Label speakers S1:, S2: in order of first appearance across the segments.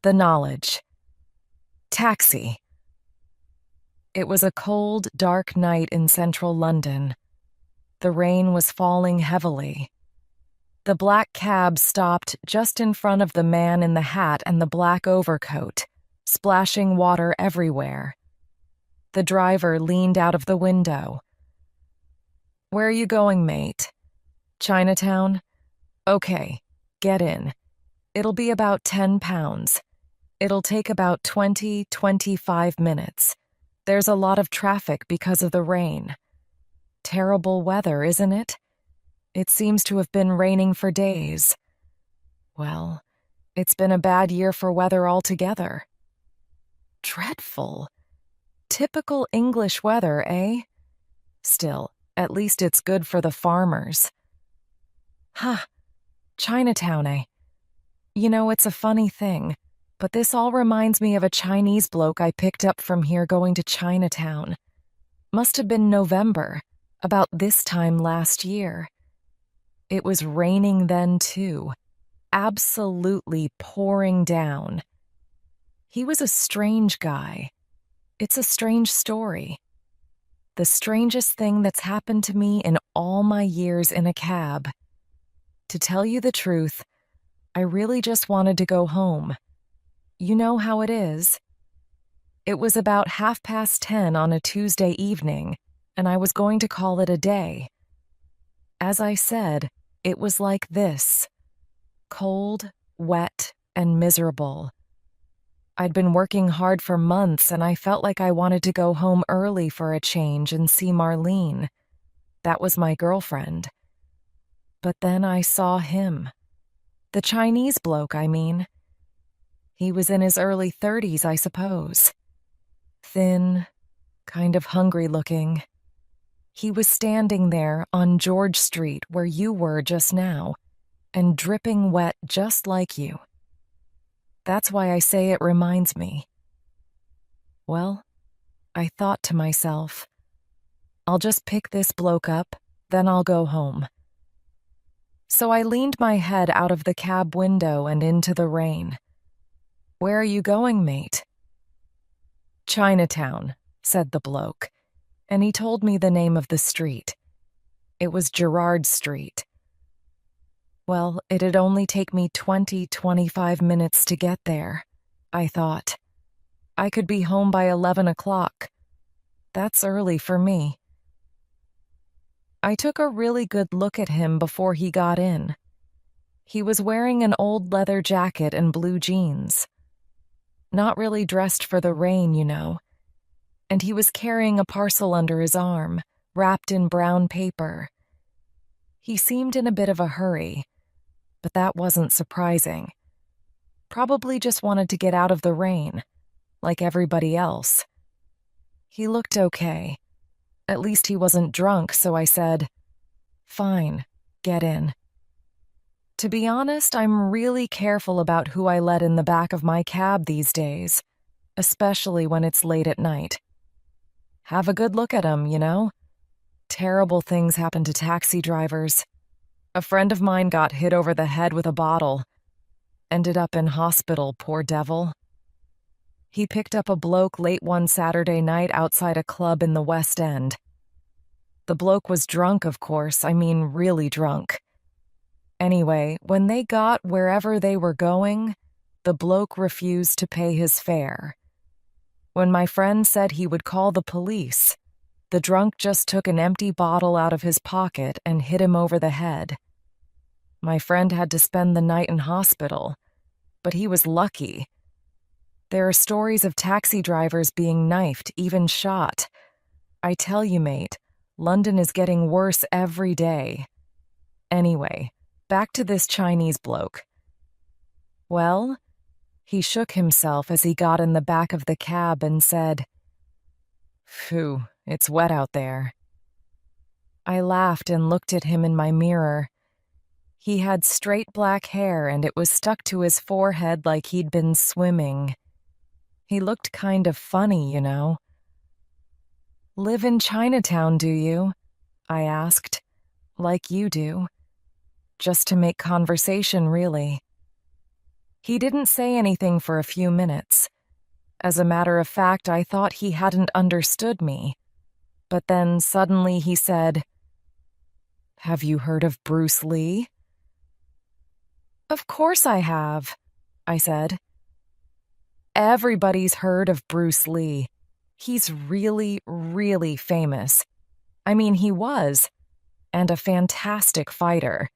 S1: The knowledge. Taxi. It was a cold, dark night in central London. The rain was falling heavily. The black cab stopped just in front of the man in the hat and the black overcoat, splashing water everywhere. The driver leaned out of the window. "Where are you going, mate?" "Chinatown?" "Okay, get in. It'll be about £10. It'll take about 25 minutes. There's a lot of traffic because of the rain. Terrible weather, isn't it? It seems to have been raining for days. Well, it's been a bad year for weather altogether." Dreadful. Typical English weather, eh? Still, at least it's good for the farmers. Huh, Chinatown, eh? You know, it's a funny thing, but this all reminds me of a Chinese bloke I picked up from here going to Chinatown. Must have been November, about this time last year. It was raining then, too. Absolutely pouring down. He was a strange guy. It's a strange story. The strangest thing that's happened to me in all my years in a cab. To tell you the truth, I really just wanted to go home. You know how it is. It was about 10:30 on a Tuesday evening, and I was going to call it a day. As I said, it was like this: cold, wet, and miserable. I'd been working hard for months, and I felt like I wanted to go home early for a change and see Marlene. That was my girlfriend. But then I saw him. The Chinese bloke, I mean. He was in his early 30s, I suppose. Thin, kind of hungry looking. He was standing there on George Street where you were just now, and dripping wet just like you. That's why I say it reminds me. Well, I thought to myself, I'll just pick this bloke up, then I'll go home. So I leaned my head out of the cab window and into the rain. "Where are you going, mate?" "Chinatown," said the bloke, and he told me the name of the street. It was Gerrard Street. Well, it'd only take me 25 minutes to get there, I thought. I could be home by 11 o'clock. That's early for me. I took a really good look at him before he got in. He was wearing an old leather jacket and blue jeans. Not really dressed for the rain, you know. And he was carrying a parcel under his arm, wrapped in brown paper. He seemed in a bit of a hurry, but that wasn't surprising. Probably just wanted to get out of the rain, like everybody else. He looked okay. At least he wasn't drunk, so I said, "Fine, get in." To be honest, I'm really careful about who I let in the back of my cab these days, especially when it's late at night. Have a good look at 'em, you know? Terrible things happen to taxi drivers. A friend of mine got hit over the head with a bottle. Ended up in hospital, poor devil. He picked up a bloke late one Saturday night outside a club in the West End. The bloke was drunk, of course, I mean really drunk. Anyway, when they got wherever they were going, the bloke refused to pay his fare. When my friend said he would call the police, the drunk just took an empty bottle out of his pocket and hit him over the head. My friend had to spend the night in hospital, but he was lucky. There are stories of taxi drivers being knifed, even shot. I tell you, mate, London is getting worse every day. Anyway, back to this Chinese bloke. Well, he shook himself as he got in the back of the cab and said, "Phew, it's wet out there." I laughed and looked at him in my mirror. He had straight black hair and it was stuck to his forehead like he'd been swimming. He looked kind of funny, you know. "Live in Chinatown, do you?" I asked. "Like you do." Just to make conversation, really. He didn't say anything for a few minutes. As a matter of fact, I thought he hadn't understood me. But then suddenly he said, "Have you heard of Bruce Lee?" "Of course I have," I said. "Everybody's heard of Bruce Lee. He's really, really famous. I mean, he was, and a fantastic fighter."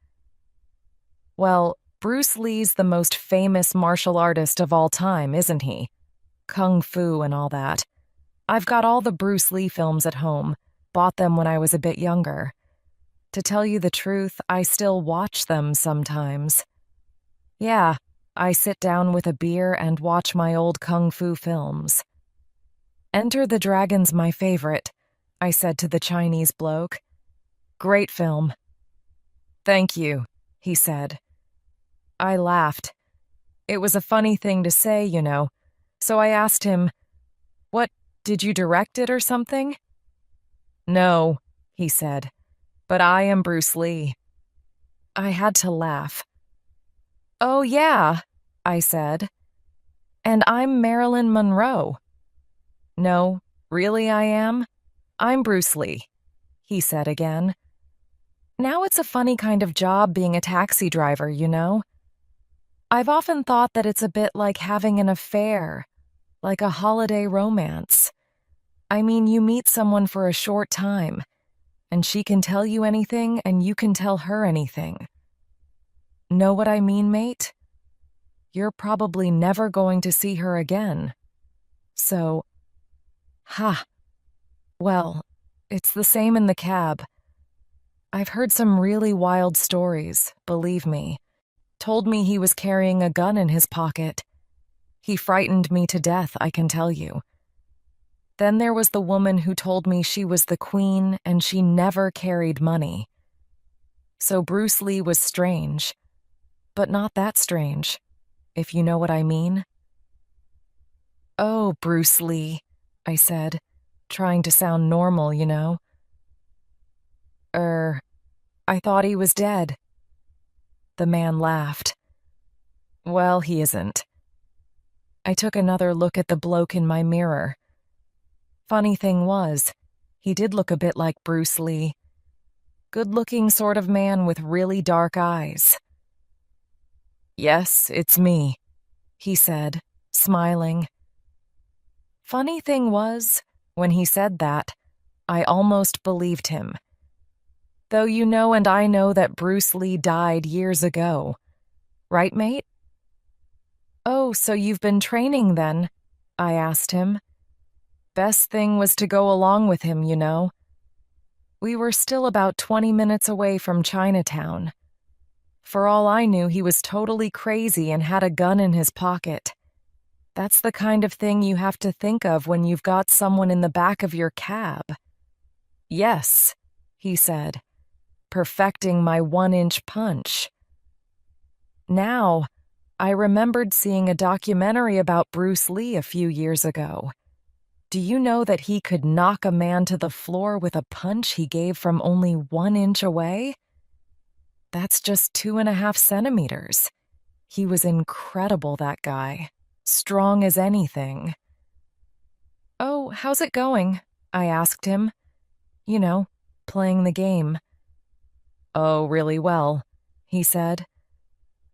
S1: "Well, Bruce Lee's the most famous martial artist of all time, isn't he? Kung Fu and all that. I've got all the Bruce Lee films at home, bought them when I was a bit younger. To tell you the truth, I still watch them sometimes. Yeah, I sit down with a beer and watch my old Kung Fu films." "Enter the Dragon's my favorite," I said to the Chinese bloke. "Great film." "Thank you," he said. I laughed. It was a funny thing to say, you know, so I asked him, "What, did you direct it or something?" "No," he said, "but I am Bruce Lee." I had to laugh. "Oh, yeah," I said. "And I'm Marilyn Monroe." "No, really I am. I'm Bruce Lee," he said again. Now it's a funny kind of job being a taxi driver, you know? I've often thought that it's a bit like having an affair, like a holiday romance. I mean, you meet someone for a short time, and she can tell you anything and you can tell her anything. Know what I mean, mate? You're probably never going to see her again. So, well, it's the same in the cab. I've heard some really wild stories, believe me. Told me he was carrying a gun in his pocket. He frightened me to death, I can tell you. Then there was the woman who told me she was the queen and she never carried money. So Bruce Lee was strange, but not that strange, if you know what I mean. "Oh, Bruce Lee," I said, trying to sound normal, you know. I thought he was dead." The man laughed. "Well, he isn't." I took another look at the bloke in my mirror. Funny thing was, he did look a bit like Bruce Lee. Good-looking sort of man with really dark eyes. "Yes, it's me," he said, smiling. Funny thing was, when he said that, I almost believed him. Though you know and I know that Bruce Lee died years ago. Right, mate? "Oh, so you've been training then?" I asked him. Best thing was to go along with him, you know. We were still about 20 minutes away from Chinatown. For all I knew, he was totally crazy and had a gun in his pocket. That's the kind of thing you have to think of when you've got someone in the back of your cab. "Yes," he said, perfecting my 1-inch punch. Now, I remembered seeing a documentary about Bruce Lee a few years ago. Do you know that he could knock a man to the floor with a punch he gave from only 1 inch away? That's just 2.5 centimeters. He was incredible, that guy. Strong as anything. "Oh, how's it going?" I asked him. You know, playing the game. "Oh, really well," he said.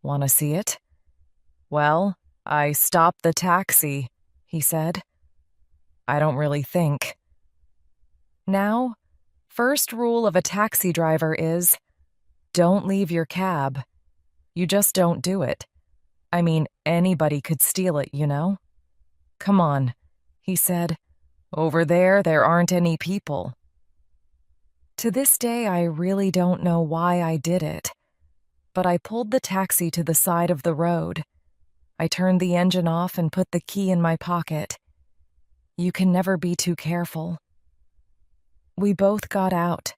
S1: "Want to see it?" "Well, I stopped the taxi," he said. "I don't really think." Now, first rule of a taxi driver is, don't leave your cab. You just don't do it. I mean, anybody could steal it, you know? "Come on," he said. "Over there aren't any people." To this day, I really don't know why I did it, but I pulled the taxi to the side of the road. I turned the engine off and put the key in my pocket. You can never be too careful. We both got out.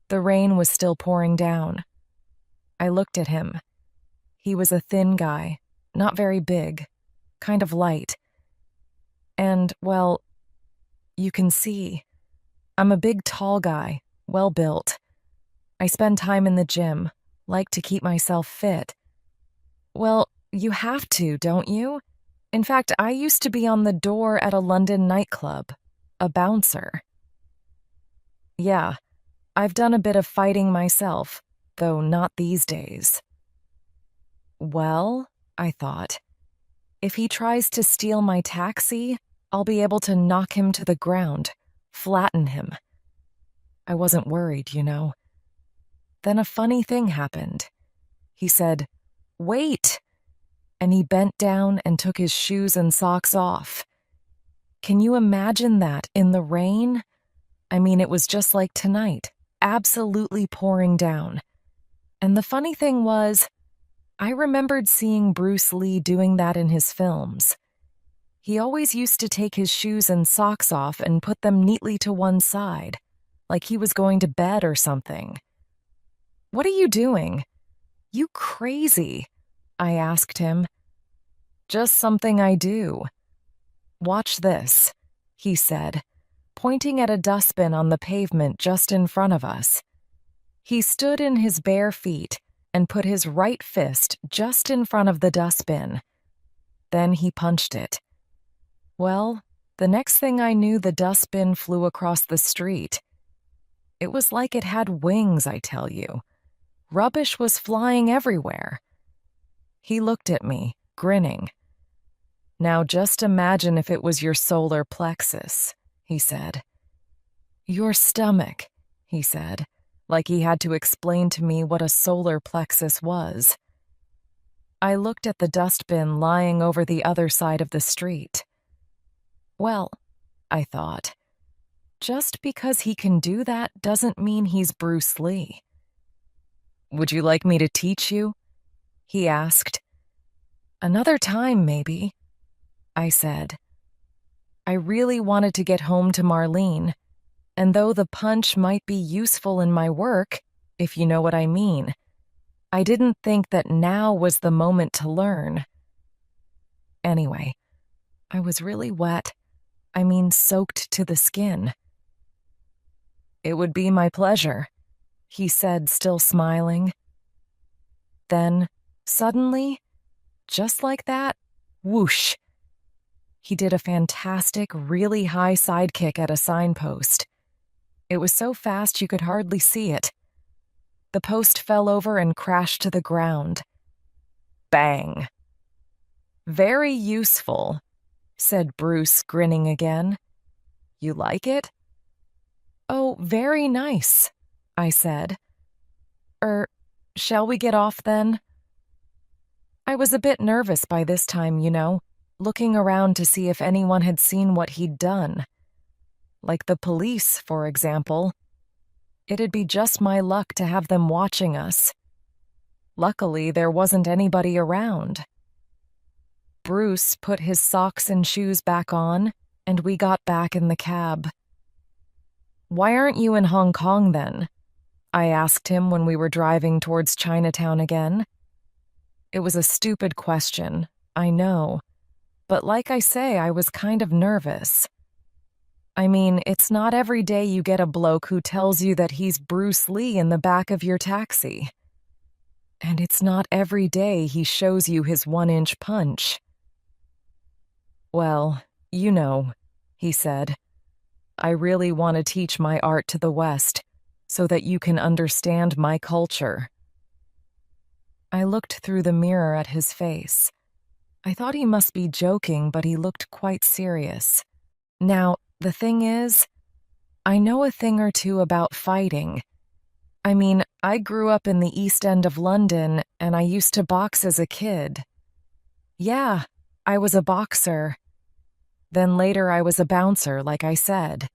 S1: The rain was still pouring down. I looked at him. He was a thin guy, not very big, kind of light. And, well, you can see, I'm a big, tall guy, well-built. I spend time in the gym, like to keep myself fit. Well, You have to, don't you? In fact, I used to be on the door at a London nightclub, a bouncer. Yeah, I've done a bit of fighting myself, though not these days. Well, I thought, if he tries to steal my taxi, I'll be able to knock him to the ground, flatten him. I wasn't worried, you know. Then a funny thing happened. He said, "Wait!" And he bent down and took his shoes and socks off. Can you imagine that in the rain? I mean, it was just like tonight, absolutely pouring down. And the funny thing was, I remembered seeing Bruce Lee doing that in his films. He always used to take his shoes and socks off and put them neatly to one side, like he was going to bed or something. "What are you doing? You crazy?" I asked him. "Just something I do. Watch this," he said, pointing at a dustbin on the pavement just in front of us. He stood in his bare feet and put his right fist just in front of the dustbin. Then he punched it. Well, the next thing I knew, the dustbin flew across the street. It was like it had wings, I tell you. Rubbish was flying everywhere. He looked at me, grinning. "Now just imagine if it was your solar plexus," he said. "Your stomach," he said, like he had to explain to me what a solar plexus was. I looked at the dustbin lying over the other side of the street. Well, I thought, just because he can do that doesn't mean he's Bruce Lee. "Would you like me to teach you?" he asked. "Another time, maybe," I said. I really wanted to get home to Marlene, and though the punch might be useful in my work, if you know what I mean, I didn't think that now was the moment to learn. Anyway, I was really wet. I mean, soaked to the skin. "It would be my pleasure," he said, still smiling. Then, suddenly, just like that, whoosh. He did a fantastic, really high sidekick at a signpost. It was so fast you could hardly see it. The post fell over and crashed to the ground. Bang. "Very useful," said Bruce, grinning again. "You like it?" "Oh, very nice," I said. Shall we get off then?" I was a bit nervous by this time, you know, looking around to see if anyone had seen what he'd done. Like the police, for example. It'd be just my luck to have them watching us. Luckily, there wasn't anybody around. Bruce put his socks and shoes back on, and we got back in the cab. "Why aren't you in Hong Kong then?" I asked him when we were driving towards Chinatown again. It was a stupid question, I know, but like I say, I was kind of nervous. I mean, it's not every day you get a bloke who tells you that he's Bruce Lee in the back of your taxi. And it's not every day he shows you his 1-inch punch. "Well, you know," he said, "I really want to teach my art to the West so that you can understand my culture." I looked through the mirror at his face. I thought he must be joking, but he looked quite serious. Now, the thing is, I know a thing or two about fighting. I mean, I grew up in the East End of London, and I used to box as a kid. Yeah, I was a boxer. Then later I was a bouncer, like I said.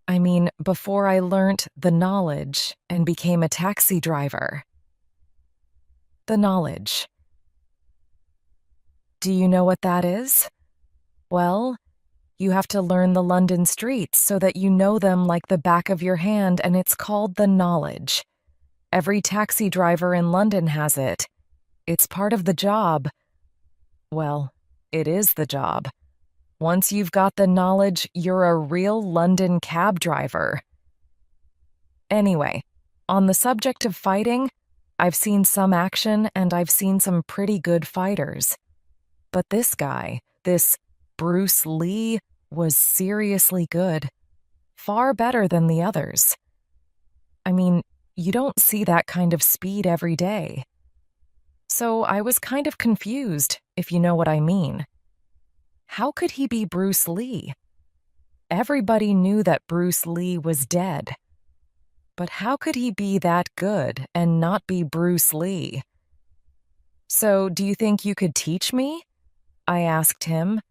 S1: I mean, before I learnt the knowledge and became a taxi driver. The knowledge. Do you know what that is? Well, you have to learn the London streets so that you know them like the back of your hand, and it's called the knowledge. Every taxi driver in London has it. It's part of the job. Well, it is the job. Once you've got the knowledge, you're a real London cab driver. Anyway, on the subject of fighting, I've seen some action and I've seen some pretty good fighters. But this guy, this Bruce Lee, was seriously good. Far better than the others. I mean, you don't see that kind of speed every day. So I was kind of confused, if you know what I mean. How could he be Bruce Lee? Everybody knew that Bruce Lee was dead. But how could he be that good and not be Bruce Lee? So, do you think you could teach me? I asked him.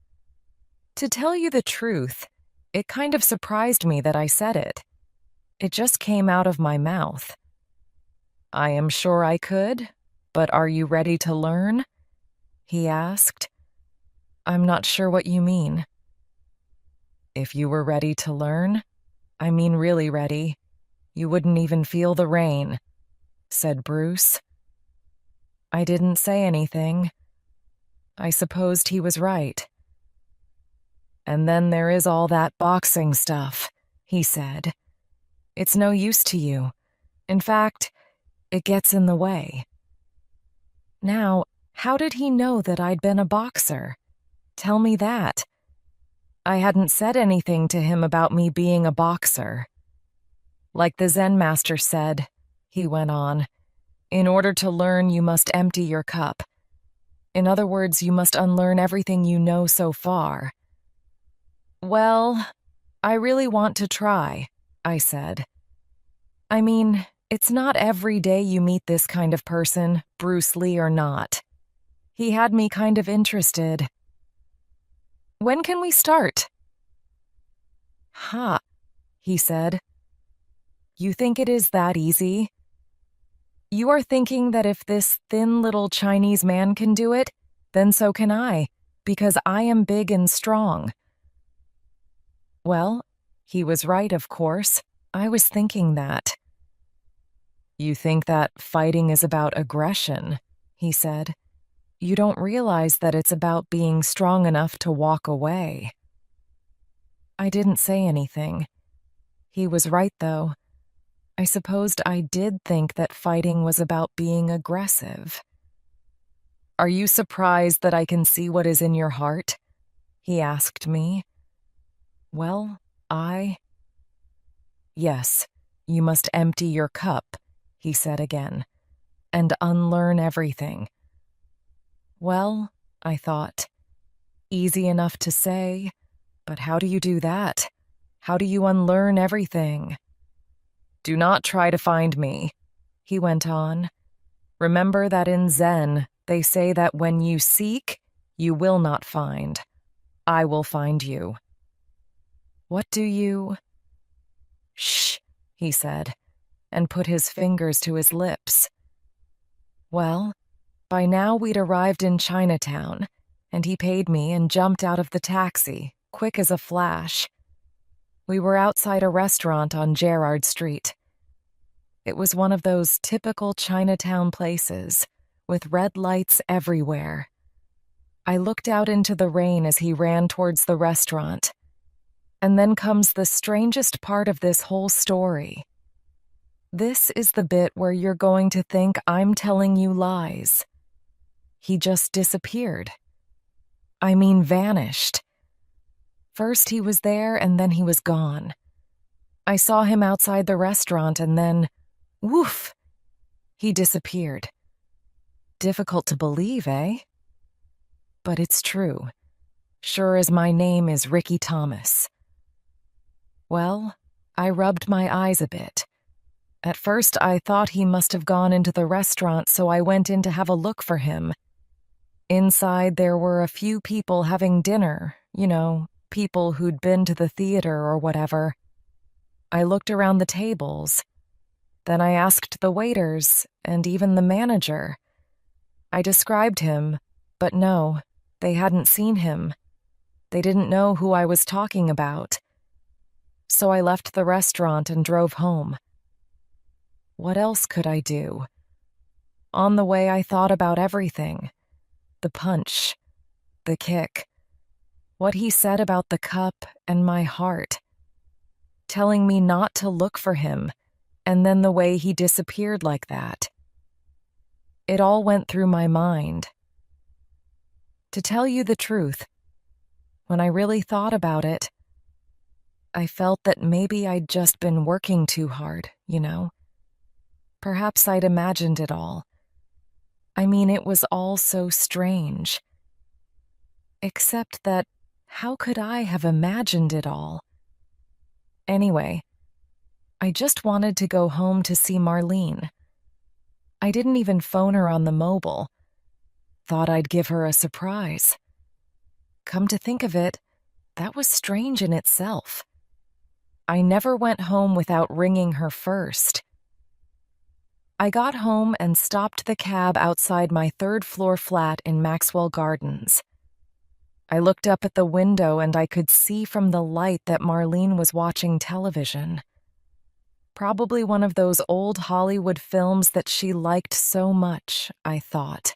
S1: To tell you the truth, it kind of surprised me that I said it. It just came out of my mouth. I am sure I could, but are you ready to learn? He asked. I'm not sure what you mean. If you were ready to learn, I mean really ready, you wouldn't even feel the rain, said Bruce. I didn't say anything. I supposed he was right. And then there is all that boxing stuff, he said. It's no use to you. In fact, it gets in the way. Now, how did he know that I'd been a boxer? Tell me that. I hadn't said anything to him about me being a boxer. Like the Zen master said, he went on, in order to learn, you must empty your cup. In other words, you must unlearn everything you know so far. Well, I really want to try, I said. I mean, it's not every day you meet this kind of person, Bruce Lee or not. He had me kind of interested. When can we start? Ha, he said. You think it is that easy? You are thinking that if this thin little Chinese man can do it, then so can I, because I am big and strong. Well, he was right, of course. I was thinking that. You think that fighting is about aggression, he said. You don't realize that it's about being strong enough to walk away. I didn't say anything. He was right, though. I supposed I did think that fighting was about being aggressive. Are you surprised that I can see what is in your heart? He asked me. Well, Yes, you must empty your cup, he said again, and unlearn everything. Well, I thought, easy enough to say, but how do you do that? How do you unlearn everything? Do not try to find me, he went on. Remember that in Zen, they say that when you seek, you will not find. I will find you. What do you... Shh, he said, and put his fingers to his lips. Well, by now we'd arrived in Chinatown, and he paid me and jumped out of the taxi, quick as a flash. We were outside a restaurant on Gerrard Street. It was one of those typical Chinatown places, with red lights everywhere. I looked out into the rain as he ran towards the restaurant. And then comes the strangest part of this whole story. This is the bit where you're going to think I'm telling you lies. He just disappeared. I mean, vanished. First he was there and then he was gone. I saw him outside the restaurant and then, woof, he disappeared. Difficult to believe, eh? But it's true. Sure as my name is Ricky Thomas. Well, I rubbed my eyes a bit. At first, I thought he must have gone into the restaurant, so I went in to have a look for him. Inside, there were a few people having dinner, people who'd been to the theater or whatever. I looked around the tables. Then I asked the waiters, and even the manager. I described him, but no, they hadn't seen him. They didn't know who I was talking about. So I left the restaurant and drove home. What else could I do? On the way, I thought about everything. The punch, the kick, what he said about the cup and my heart, telling me not to look for him, and then the way he disappeared like that. It all went through my mind. To tell you the truth, when I really thought about it, I felt that maybe I'd just been working too hard, you know? Perhaps I'd imagined it all. I mean, it was all so strange. Except that, how could I have imagined it all? Anyway, I just wanted to go home to see Marlene. I didn't even phone her on the mobile. Thought I'd give her a surprise. Come to think of it, that was strange in itself. I never went home without ringing her first. I got home and stopped the cab outside my third-floor flat in Maxwell Gardens. I looked up at the window and I could see from the light that Marlene was watching television. Probably one of those old Hollywood films that she liked so much, I thought.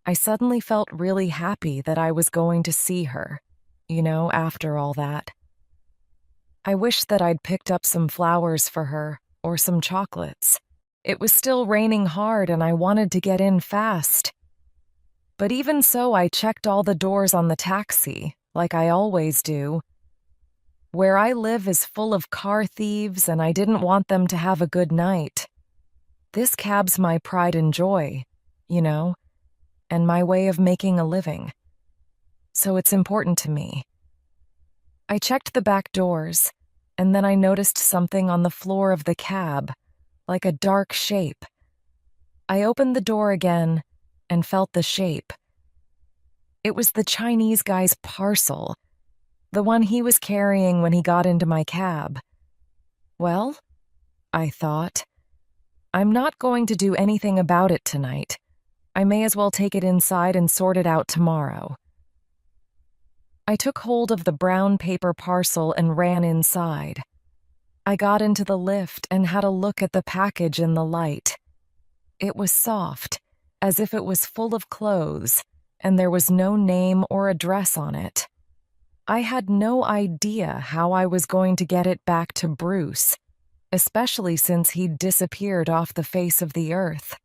S1: I suddenly felt really happy that I was going to see her, after all that. I wished that I'd picked up some flowers for her or some chocolates. It was still raining hard and I wanted to get in fast. But even so, I checked all the doors on the taxi, like I always do. Where I live is full of car thieves and I didn't want them to have a good night. This cab's my pride and joy, and my way of making a living. So it's important to me. I checked the back doors, and then I noticed something on the floor of the cab, like a dark shape. I opened the door again and felt the shape. It was the Chinese guy's parcel, the one he was carrying when he got into my cab. Well, I thought, I'm not going to do anything about it tonight. I may as well take it inside and sort it out tomorrow. I took hold of the brown paper parcel and ran inside. I got into the lift and had a look at the package in the light. It was soft, as if it was full of clothes, and there was no name or address on it. I had no idea how I was going to get it back to Bruce, especially since he'd disappeared off the face of the earth.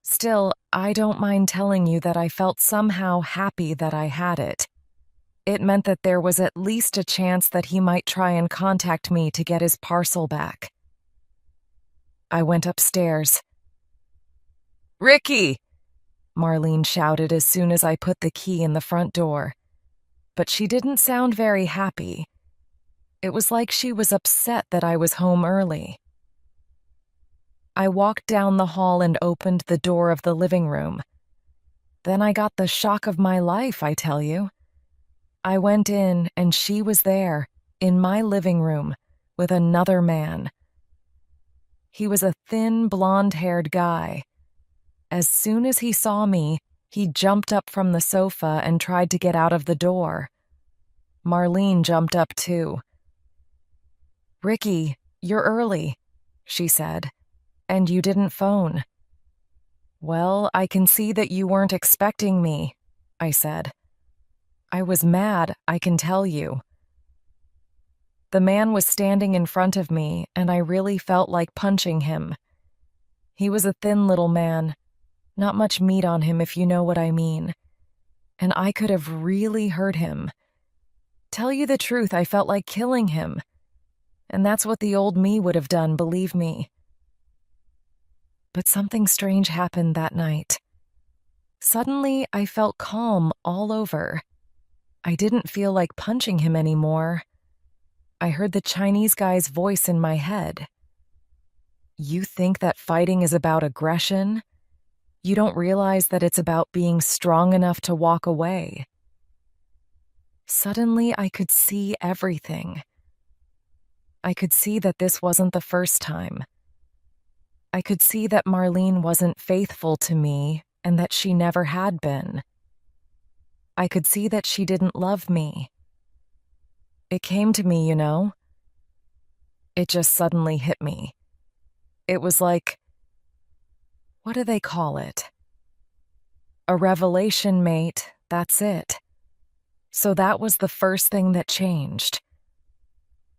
S1: Still, I don't mind telling you that I felt somehow happy that I had it. It meant that there was at least a chance that he might try and contact me to get his parcel back. I went upstairs. "Ricky!" Marlene shouted as soon as I put the key in the front door. But she didn't sound very happy. It was like she was upset that I was home early. I walked down the hall and opened the door of the living room. Then I got the shock of my life, I tell you. I went in and she was there, in my living room, with another man. He was a thin, blonde-haired guy. As soon as he saw me, he jumped up from the sofa and tried to get out of the door. Marlene jumped up too. "Ricky, you're early," she said. "And you didn't phone." "Well, I can see that you weren't expecting me," I said. I was mad, I can tell you. The man was standing in front of me, and I really felt like punching him. He was a thin little man, not much meat on him if you know what I mean, and I could have really hurt him. Tell you the truth, I felt like killing him, and that's what the old me would have done, believe me. But something strange happened that night. Suddenly, I felt calm all over. I didn't feel like punching him anymore. I heard the Chinese guy's voice in my head. "You think that fighting is about aggression? You don't realize that it's about being strong enough to walk away." Suddenly, I could see everything. I could see that this wasn't the first time. I could see that Marlene wasn't faithful to me and that she never had been. I could see that she didn't love me. It came to me, It just suddenly hit me. It was like, what do they call it? A revelation, mate, that's it. So that was the first thing that changed.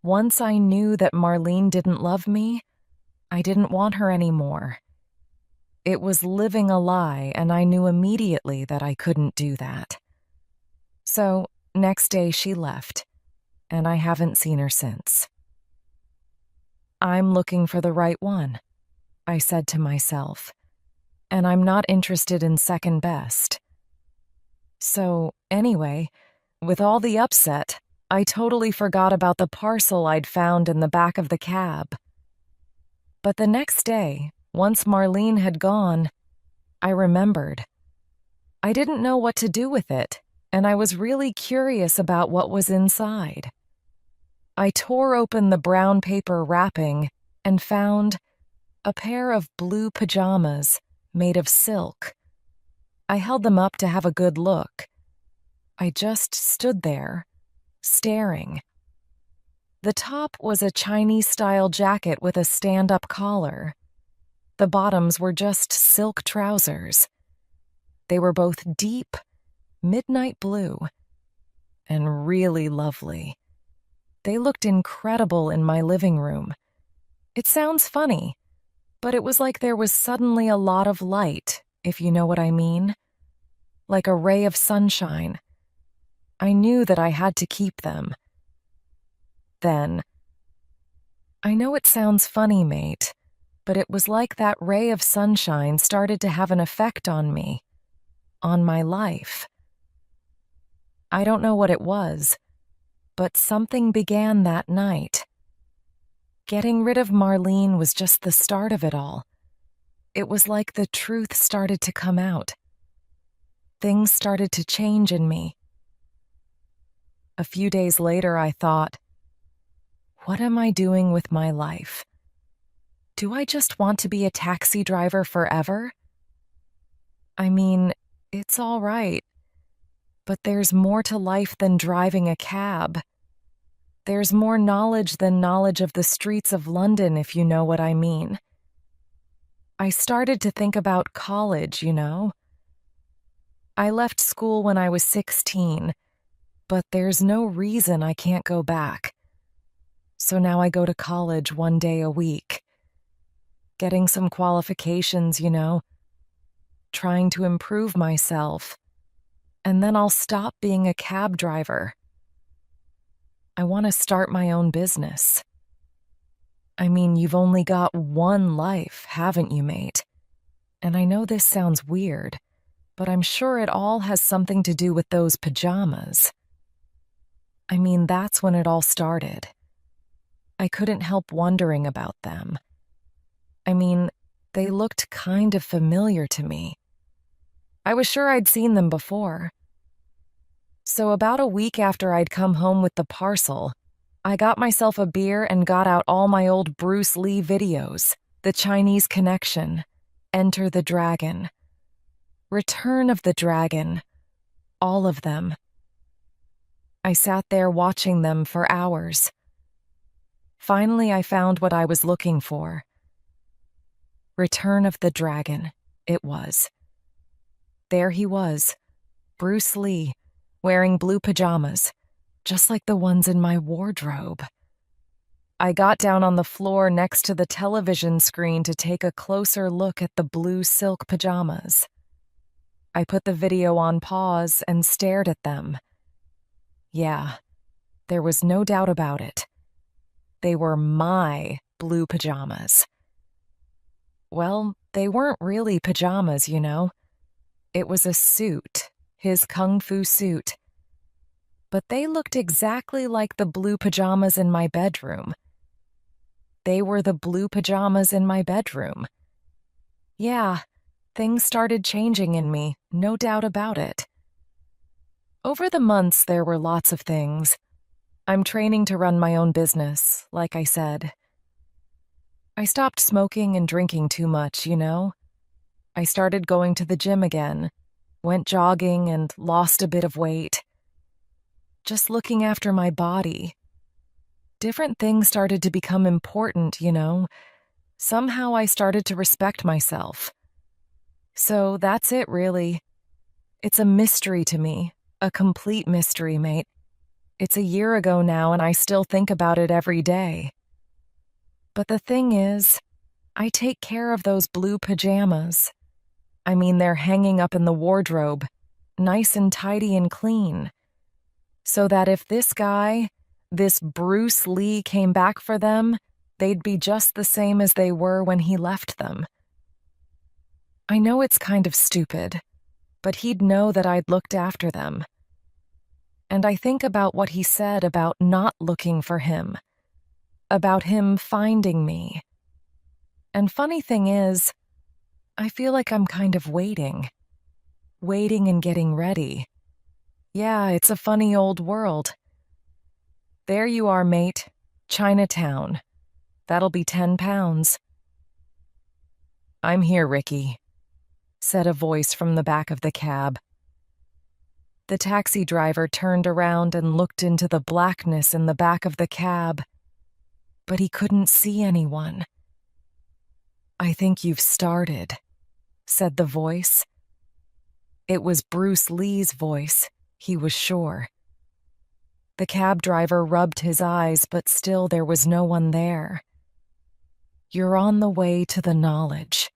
S1: Once I knew that Marlene didn't love me, I didn't want her anymore. It was living a lie, and I knew immediately that I couldn't do that. So, next day she left, and I haven't seen her since. I'm looking for the right one, I said to myself, and I'm not interested in second best. So, anyway, with all the upset, I totally forgot about the parcel I'd found in the back of the cab. But the next day, once Marlene had gone, I remembered. I didn't know what to do with it, and I was really curious about what was inside. I tore open the brown paper wrapping and found a pair of blue pajamas made of silk. I held them up to have a good look. I just stood there, staring. The top was a Chinese-style jacket with a stand-up collar. The bottoms were just silk trousers. They were both deep, midnight blue, and really lovely. They looked incredible in my living room. It sounds funny, but it was like there was suddenly a lot of light, if you know what I mean. Like a ray of sunshine. I knew that I had to keep them. Then, I know it sounds funny, mate, but it was like that ray of sunshine started to have an effect on me, on my life. I don't know what it was, but something began that night. Getting rid of Marlene was just the start of it all. It was like the truth started to come out. Things started to change in me. A few days later, I thought, what am I doing with my life? Do I just want to be a taxi driver forever? I mean, it's all right, but there's more to life than driving a cab. There's more knowledge than knowledge of the streets of London, if you know what I mean. I started to think about college, you know. I left school when I was 16, but there's no reason I can't go back. So now I go to college one day a week. Getting some qualifications, you know. Trying to improve myself. And then I'll stop being a cab driver. I want to start my own business. I mean, you've only got one life, haven't you, mate? And I know this sounds weird, but I'm sure it all has something to do with those pajamas. I mean, that's when it all started. I couldn't help wondering about them. I mean, they looked kind of familiar to me. I was sure I'd seen them before. So about a week after I'd come home with the parcel, I got myself a beer and got out all my old Bruce Lee videos, The Chinese Connection, Enter the Dragon, Return of the Dragon, all of them. I sat there watching them for hours. Finally, I found what I was looking for. Return of the Dragon, it was. There he was, Bruce Lee, wearing blue pajamas, just like the ones in my wardrobe. I got down on the floor next to the television screen to take a closer look at the blue silk pajamas. I put the video on pause and stared at them. Yeah, there was no doubt about it. They were my blue pajamas. Well, they weren't really pajamas, you know. It was a suit, his kung fu suit. But they looked exactly like the blue pajamas in my bedroom. They were the blue pajamas in my bedroom. Yeah, things started changing in me, no doubt about it. Over the months, there were lots of things. I'm training to run my own business, like I said. I stopped smoking and drinking too much, you know. I started going to the gym again, went jogging and lost a bit of weight. Just looking after my body. Different things started to become important, you know. Somehow I started to respect myself. So that's it, really. It's a mystery to me, a complete mystery, mate. It's a year ago now, and I still think about it every day. But the thing is, I take care of those blue pajamas. I mean, they're hanging up in the wardrobe, nice and tidy and clean, so that if this guy, this Bruce Lee, came back for them, they'd be just the same as they were when he left them. I know it's kind of stupid, but he'd know that I'd looked after them. And I think about what he said about not looking for him, about him finding me. And funny thing is, I feel like I'm kind of waiting and getting ready. Yeah, it's a funny old world. There you are, mate. Chinatown. That'll be £10. I'm here, Ricky, said a voice from the back of the cab. The taxi driver turned around and looked into the blackness in the back of the cab, but he couldn't see anyone. I think you've started, said the voice. It was Bruce Lee's voice, he was sure. The cab driver rubbed his eyes, but still there was no one there. You're on the way to the knowledge.